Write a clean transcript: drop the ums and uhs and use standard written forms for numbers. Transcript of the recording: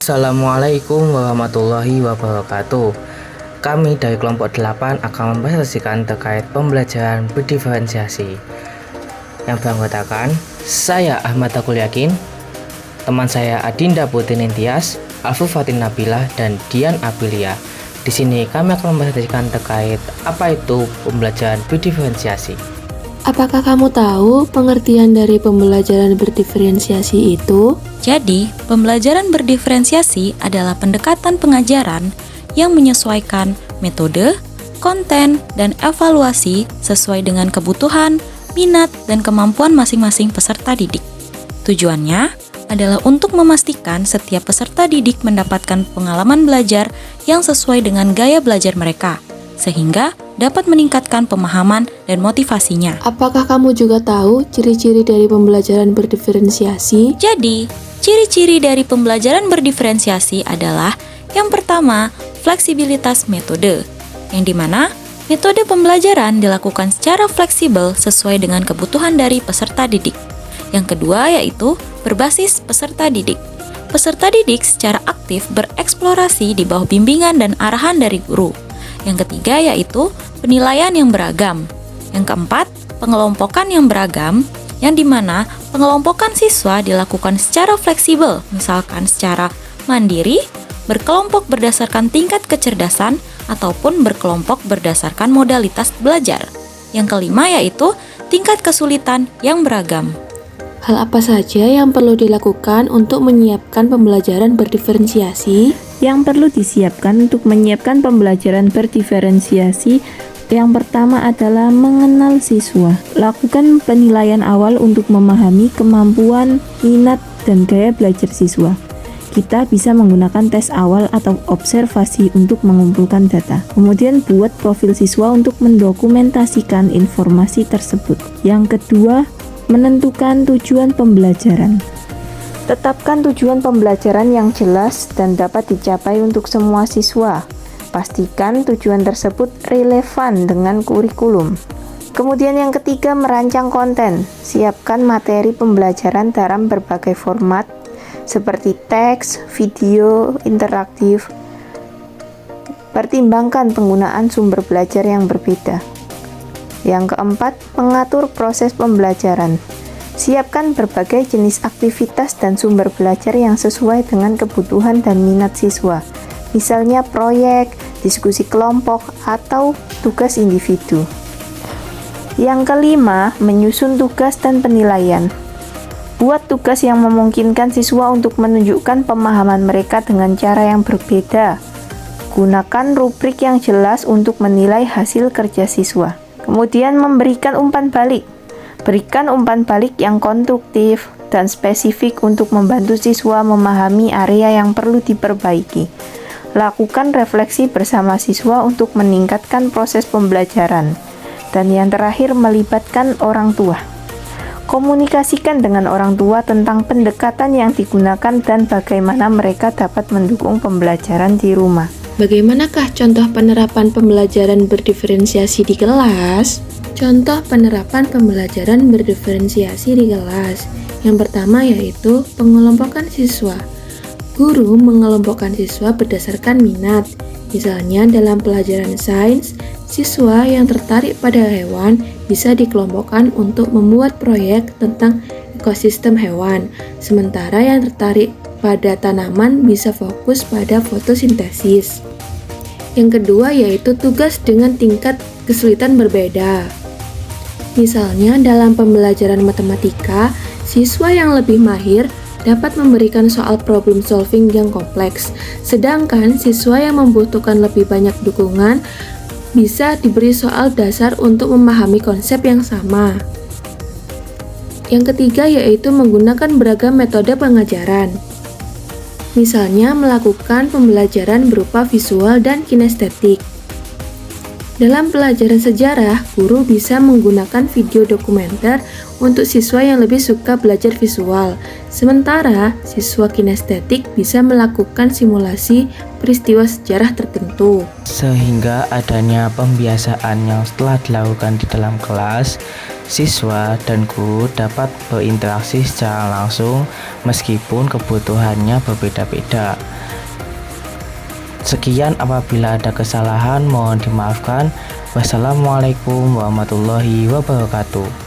Assalamualaikum warahmatullahi wabarakatuh. Kami dari kelompok 8 akan mempresentasikan terkait pembelajaran berdiferensiasi yang beranggotakan saya Ahmad Takul Yakin, teman saya Adinda Putri Nintias, Alfu Fatin Nabilah, dan Dian Aprilia. Di sini kami akan mempresentasikan terkait apa itu pembelajaran berdiferensiasi. Apakah kamu tahu pengertian dari pembelajaran berdiferensiasi itu? Jadi, pembelajaran berdiferensiasi adalah pendekatan pengajaran yang menyesuaikan metode, konten, dan evaluasi sesuai dengan kebutuhan, minat, dan kemampuan masing-masing peserta didik. Tujuannya adalah untuk memastikan setiap peserta didik mendapatkan pengalaman belajar yang sesuai dengan gaya belajar mereka, sehingga dapat meningkatkan pemahaman dan motivasinya. Apakah kamu juga tahu ciri-ciri dari pembelajaran berdiferensiasi? Jadi, ciri-ciri dari pembelajaran berdiferensiasi adalah yang pertama, fleksibilitas metode, yang dimana metode pembelajaran dilakukan secara fleksibel sesuai dengan kebutuhan dari peserta didik. Yang kedua yaitu berbasis peserta didik. Peserta didik secara aktif bereksplorasi di bawah bimbingan dan arahan dari guru. Yang ketiga yaitu penilaian yang beragam. Yang keempat, pengelompokan yang beragam, yang dimana pengelompokan siswa dilakukan secara fleksibel, misalkan secara mandiri, berkelompok berdasarkan tingkat kecerdasan, ataupun berkelompok berdasarkan modalitas belajar. Yang kelima yaitu tingkat kesulitan yang beragam. Hal apa saja yang perlu dilakukan untuk menyiapkan pembelajaran berdiferensiasi? Yang perlu disiapkan untuk menyiapkan pembelajaran berdiferensiasi, yang pertama adalah mengenal siswa. Lakukan penilaian awal untuk memahami kemampuan, minat, dan gaya belajar siswa. Kita bisa menggunakan tes awal atau observasi untuk mengumpulkan data. Kemudian buat profil siswa untuk mendokumentasikan informasi tersebut. Yang kedua, menentukan tujuan pembelajaran. Tetapkan tujuan pembelajaran yang jelas dan dapat dicapai untuk semua siswa. Pastikan tujuan tersebut relevan dengan kurikulum. Kemudian yang ketiga, merancang konten. Siapkan materi pembelajaran dalam berbagai format seperti teks, video, interaktif. Pertimbangkan penggunaan sumber belajar yang berbeda. Yang keempat, mengatur proses pembelajaran. Siapkan berbagai jenis aktivitas dan sumber belajar yang sesuai dengan kebutuhan dan minat siswa. Misalnya proyek, diskusi kelompok, atau tugas individu. Yang kelima, menyusun tugas dan penilaian. Buat tugas yang memungkinkan siswa untuk menunjukkan pemahaman mereka dengan cara yang berbeda. Gunakan rubrik yang jelas untuk menilai hasil kerja siswa. Kemudian memberikan umpan balik. Berikan umpan balik yang konstruktif dan spesifik untuk membantu siswa memahami area yang perlu diperbaiki. Lakukan refleksi bersama siswa untuk meningkatkan proses pembelajaran. Dan yang terakhir, melibatkan orang tua. Komunikasikan dengan orang tua tentang pendekatan yang digunakan dan bagaimana mereka dapat mendukung pembelajaran di rumah. Bagaimanakah contoh penerapan pembelajaran berdiferensiasi di kelas? Contoh penerapan pembelajaran berdiferensiasi di kelas. Yang pertama yaitu pengelompokan siswa. Guru mengelompokkan siswa berdasarkan minat. Misalnya dalam pelajaran sains, siswa yang tertarik pada hewan bisa dikelompokkan untuk membuat proyek tentang ekosistem hewan. Sementara yang tertarik pada tanaman bisa fokus pada fotosintesis. Yang kedua yaitu tugas dengan tingkat kesulitan berbeda. Misalnya dalam pembelajaran matematika, siswa yang lebih mahir dapat memberikan soal problem solving yang kompleks, sedangkan siswa yang membutuhkan lebih banyak dukungan bisa diberi soal dasar untuk memahami konsep yang sama. Yang ketiga yaitu menggunakan beragam metode pengajaran. Misalnya melakukan pembelajaran berupa visual dan kinestetik. Dalam pelajaran sejarah, guru bisa menggunakan video dokumenter untuk siswa yang lebih suka belajar visual. Sementara, siswa kinestetik bisa melakukan simulasi peristiwa sejarah tertentu. Sehingga adanya pembiasaan yang setelah dilakukan di dalam kelas, siswa dan guru dapat berinteraksi secara langsung meskipun kebutuhannya berbeda-beda. Sekian, apabila ada kesalahan mohon dimaafkan. Wassalamualaikum warahmatullahi wabarakatuh.